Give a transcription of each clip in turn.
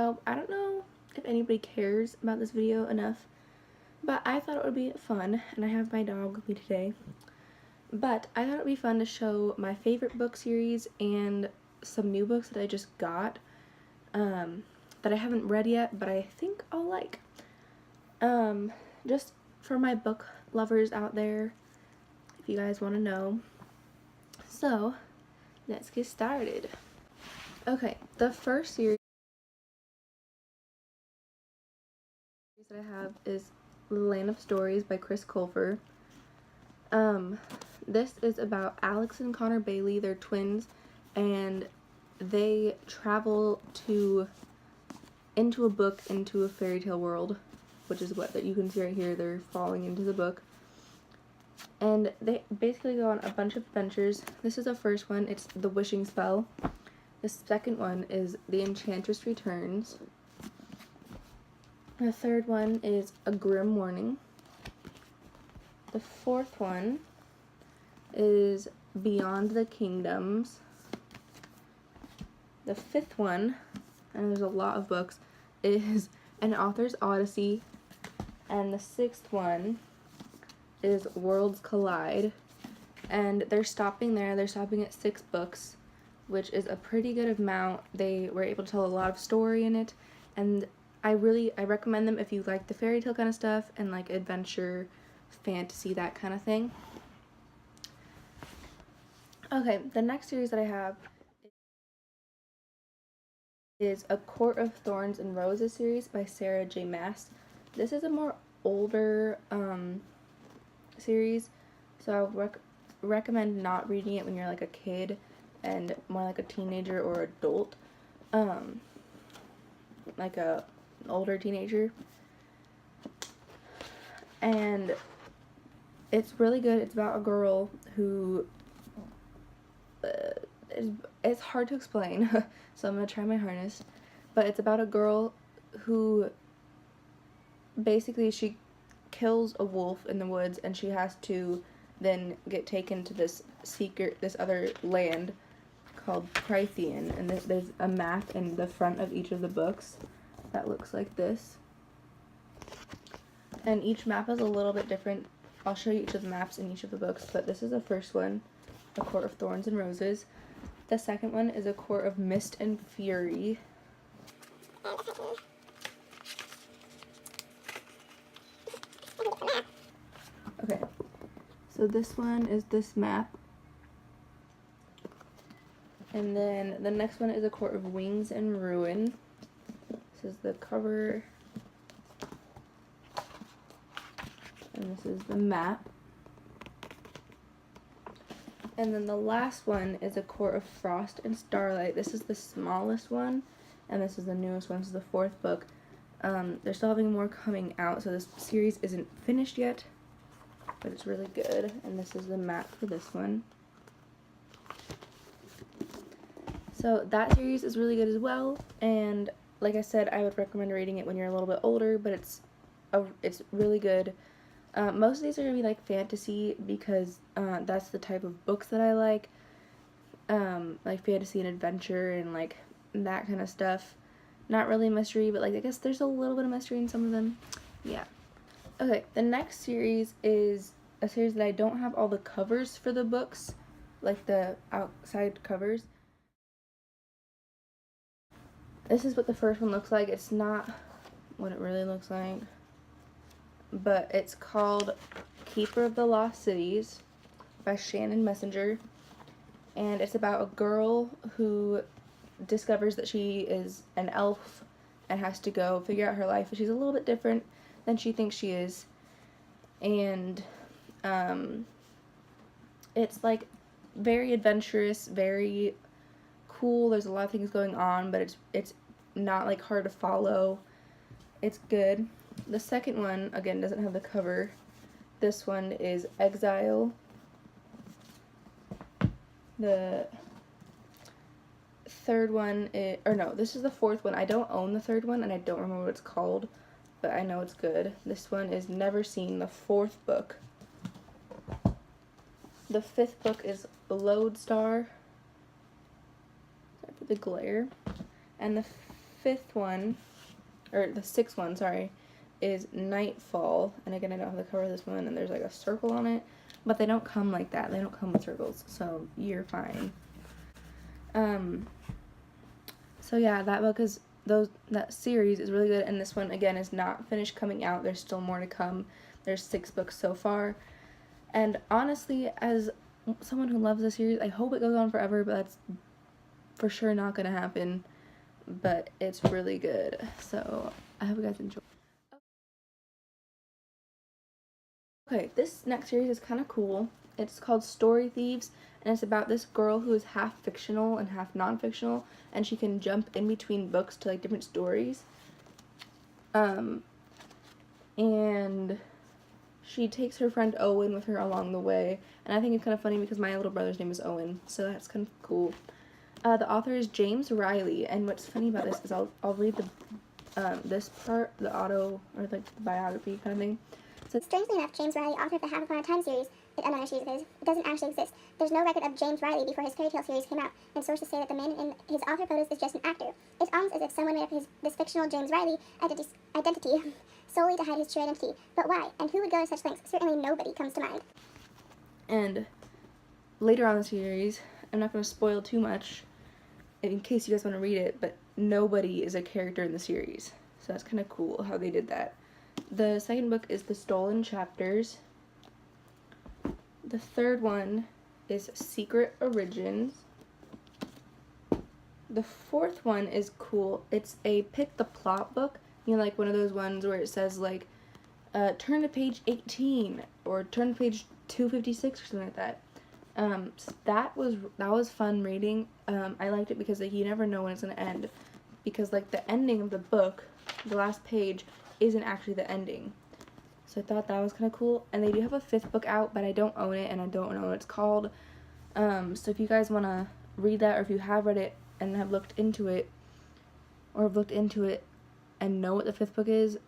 So I don't know if anybody cares about this video enough, but I thought it would be fun, and I have my dog with me today. But I thought it would be fun to show my favorite book series and some new books that I just got that I haven't read yet, but I think I'll like. Just for my book lovers out there, if you guys want to know. So, let's get started. Okay, the first series that I have is Land of Stories by Chris Colfer. This is about Alex and Connor Bailey. They're twins, and they travel into a fairy tale world, which is what that you can see right here. They're falling into the book, and they basically go on a bunch of adventures. This is the first one. It's The Wishing Spell. The second one is The Enchantress Returns. The third one is A Grim Warning. The fourth one is Beyond the Kingdoms. The fifth one, and there's a lot of books, is An Author's Odyssey. And the sixth one is Worlds Collide. And they're stopping there. They're stopping at 6 books, which is a pretty good amount. They were able to tell a lot of story in it, and I recommend them if you like the fairy tale kind of stuff and like adventure, fantasy, that kind of thing. Okay, the next series that I have is A Court of Thorns and Roses series by Sarah J. Maas. This is a more older series, so I would recommend not reading it when you're like a kid and more like a teenager or adult, like a older teenager. And it's really good. It's about a girl who it's hard to explain, so I'm gonna try my hardest. But it's about a girl who basically she kills a wolf in the woods, and she has to then get taken to this other land called Prythian, and there's a map in the front of each of the books that looks like this. And each map is a little bit different. I'll show you each of the maps in each of the books, but this is the first one, A Court of Thorns and Roses. The second one is A Court of Mist and Fury. Okay, so this one is this map. And then the next one is A Court of Wings and Ruin. This is the cover. And this is the map. And then the last one is A Court of Frost and Starlight. This is the smallest one, and this is the newest one. This is the 4th book. They're still having more coming out, so this series isn't finished yet, but it's really good. And this is the map for this one. So that series is really good as well, and like I said, I would recommend reading it when you're a little bit older, but it's really good. Most of these are going to be like fantasy because that's the type of books that I like fantasy and adventure and like that kind of stuff. Not really mystery, but like I guess there's a little bit of mystery in some of them. Yeah. Okay, the next series is a series that I don't have all the covers for the books, like the outside covers. This is what the first one looks like. It's not what it really looks like, but it's called Keeper of the Lost Cities by Shannon Messenger, and it's about a girl who discovers that she is an elf and has to go figure out her life. She's a little bit different than she thinks she is, and it's like very adventurous, very cool. There's a lot of things going on, but it's not like hard to follow. It's good. The second one, again, doesn't have the cover. This one is Exile. The third one is, or no, this is the 4th one. I don't own the 3rd one, and I don't remember what it's called, but I know it's good. This one is Never Seen, the 4th book. The 5th book is Lodestar. Sorry for the glare. And the fifth one, or the sixth one, sorry, is Nightfall. And again, I don't have the cover of this one, and there's like a circle on it. But they don't come like that. They don't come with circles, so you're fine. So yeah, that book is, that series is really good, and this one, again, is not finished coming out. There's still more to come. There's 6 books so far. And honestly, as someone who loves the series, I hope it goes on forever, but that's for sure not gonna happen. But it's really good, so I hope you guys enjoy. Okay, this next series is kind of cool. It's called Story Thieves, and it's about this girl who is half fictional and half non-fictional, and she can jump in between books to like different stories. And she takes her friend Owen with her along the way, and I think it's kind of funny because my little brother's name is Owen, so that's kind of cool. The author is James Riley, and what's funny about this is I'll read the this part, the auto, or like the biography kind of thing. So, strangely enough, James Riley, author of the Half Upon a Time series, another series of his, it doesn't actually exist. There's no record of James Riley before his fairy tale series came out, and sources say that the man in his author photos is just an actor. It's almost as if someone made up this fictional James Riley identity solely to hide his true identity. But why? And who would go to such lengths? Certainly nobody comes to mind. And later on in the series, I'm not going to spoil too much in case you guys want to read it, but nobody is a character in the series. So that's kind of cool how they did that. The second book is The Stolen Chapters. The third one is Secret Origins. The fourth one is cool. It's a pick the plot book. You know, like one of those ones where it says like, turn to page 18 or turn to page 256 or something like that. So that was fun reading. I liked it because like, you never know when it's gonna end. Because like the ending of the book, the last page, isn't actually the ending. So I thought that was kind of cool. And they do have a 5th book out, but I don't own it and I don't know what it's called. So if you guys want to read that, or if you have read it and have looked into it, or have looked into it and know what the 5th book is,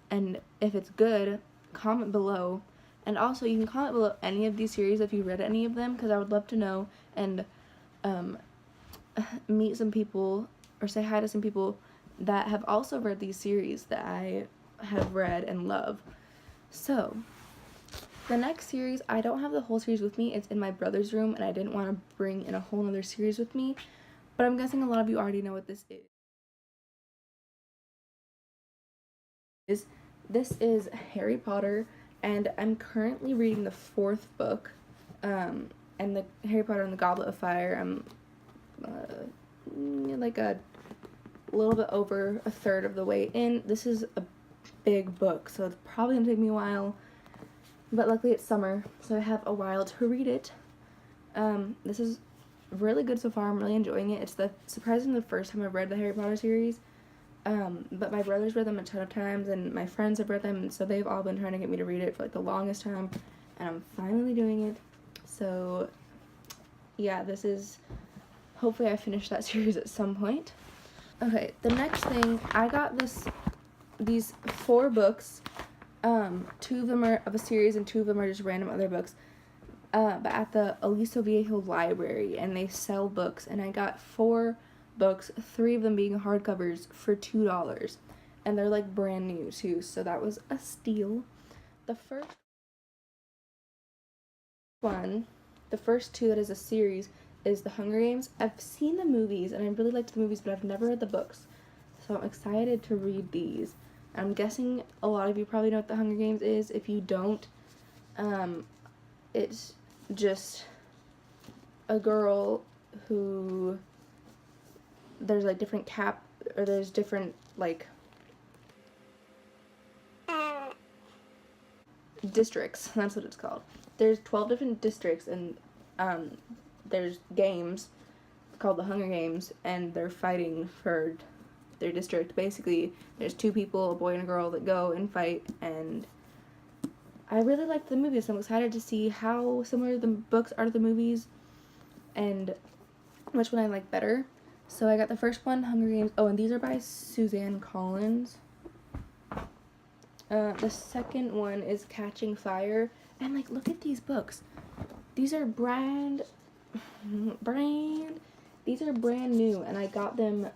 and if it's good, comment below. And also, you can comment below any of these series if you read any of them, because I would love to know and meet some people, or say hi to some people that have also read these series that I have read and love. So, the next series, I don't have the whole series with me. It's in my brother's room, and I didn't want to bring in a whole other series with me. But I'm guessing a lot of you already know what this is. This is Harry Potter, and I'm currently reading the 4th book, and the Harry Potter and the Goblet of Fire. I'm like a little bit over a third of the way in. This is a big book, so it's probably gonna take me a while, but luckily it's summer, so I have a while to read it. This is really good so far. I'm really enjoying it. It's surprisingly the first time I've read the Harry Potter series, but my brother's read them a ton of times, and my friends have read them, and so they've all been trying to get me to read it for like the longest time, and I'm finally doing it. So yeah, this is, hopefully I finish that series at some point. Okay, the next thing, I got these 4 books. 2 of them are of a series and 2 of them are just random other books. But at the Aliso Viejo library, and they sell books, and I got 4 books, 3 of them being hardcovers, for $2. And they're like brand new too, so that was a steal. The first 2 that is a series is The Hunger Games. I've seen the movies, and I really liked the movies, but I've never read the books. So I'm excited to read these. I'm guessing a lot of you probably know what The Hunger Games is. If you don't, it's just a girl who, there's like different there's different like districts. That's what it's called. There's 12 different districts, and there's games called the Hunger Games, and they're fighting for their district. Basically, there's 2 people, a boy and a girl, that go and fight, and I really liked the movies, so I'm excited to see how similar the books are to the movies, and which one I like better. So I got the first one, Hunger Games. Oh, and these are by Suzanne Collins. The second one is Catching Fire, and like, look at these books. These are these are brand new, and I got them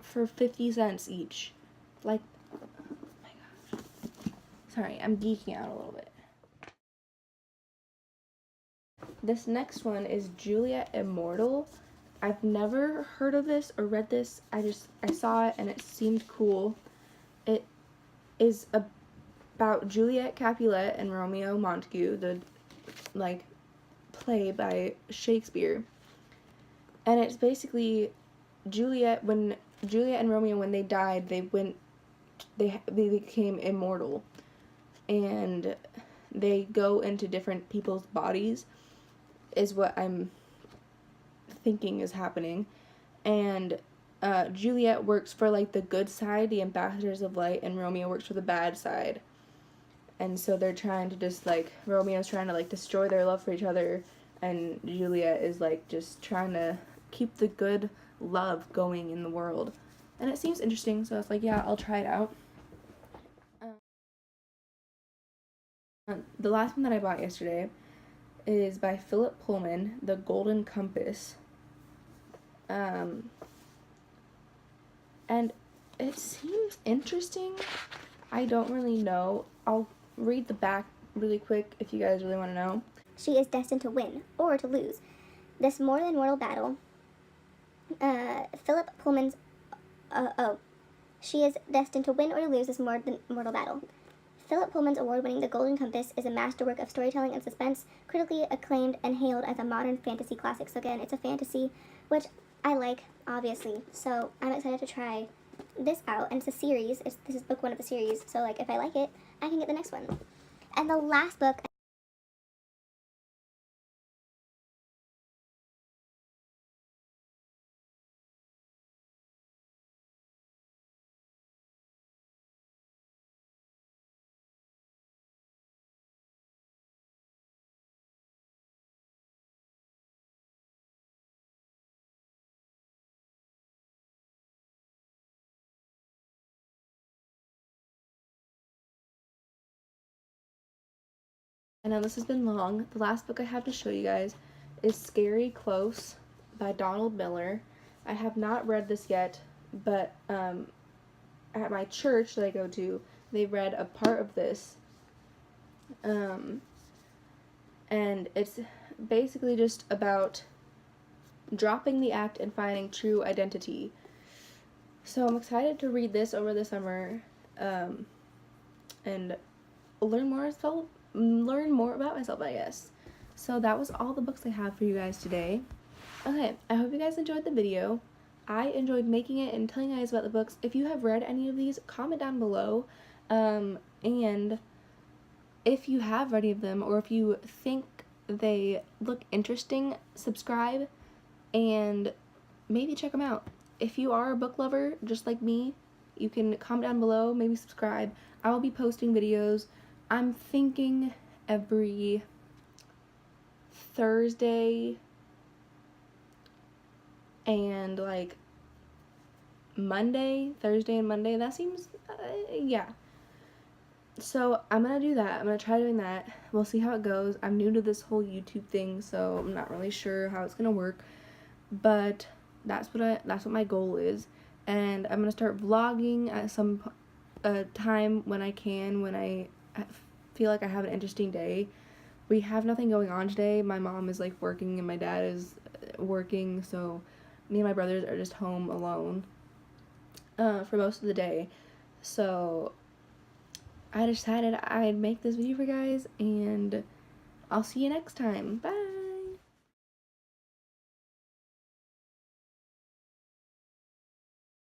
for 50 cents each. Like, oh my gosh. Sorry, I'm geeking out a little bit. This next one is Juliet Immortal. I've never heard of this or read this. I saw it and it seemed cool. It is about Juliet Capulet and Romeo Montague, the like play by Shakespeare. And it's basically Juliet and Romeo, when they died, they became immortal, and they go into different people's bodies, is what I'm thinking is happening. And Juliet works for like the good side, the ambassadors of light, and Romeo works for the bad side. And so they're trying to just like, Romeo's trying to like destroy their love for each other, and Juliet is like just trying to keep the good love going in the world. And it seems interesting, so I was like, yeah, I'll try it out. The last one that I bought yesterday is by Philip Pullman, The Golden Compass. And it seems interesting. I don't really know. I'll read the back really quick if you guys really want to know. She is destined to win or to lose this more than mortal battle. Philip Pullman's. She is destined to win or to lose this more than mortal battle. Philip Pullman's award-winning The Golden Compass is a masterwork of storytelling and suspense, critically acclaimed and hailed as a modern fantasy classic. So again, it's a fantasy, which I like, obviously. So I'm excited to try this out. And it's a series. This is book 1 of the series. So like, if I like it, I can get the next one. And the last book. I know this has been long. The last book I have to show you guys is Scary Close by Donald Miller. I have not read this yet, but at my church that I go to, they read a part of this. And it's basically just about dropping the act and finding true identity. So I'm excited to read this over the summer, and learn more about myself, I guess. So that was all the books I have for you guys today. Okay, I hope you guys enjoyed the video. I enjoyed making it and telling you guys about the books. If you have read any of these, comment down below. And if you have read any of them, or if you think they look interesting, subscribe and maybe check them out. If you are a book lover, just like me, you can comment down below, maybe subscribe. I will be posting videos. I'm thinking every Thursday and like Thursday and Monday. That seems, yeah. So I'm gonna do that. I'm gonna try doing that. We'll see how it goes. I'm new to this whole YouTube thing, so I'm not really sure how it's gonna work. But that's what my goal is. And I'm gonna start vlogging at some time when I can, when I feel like I have an interesting day. We have nothing going on today. My mom is like working and my dad is working, so me and my brothers are just home alone for most of the day. So I decided I'd make this video for you guys, and I'll see you next time. Bye!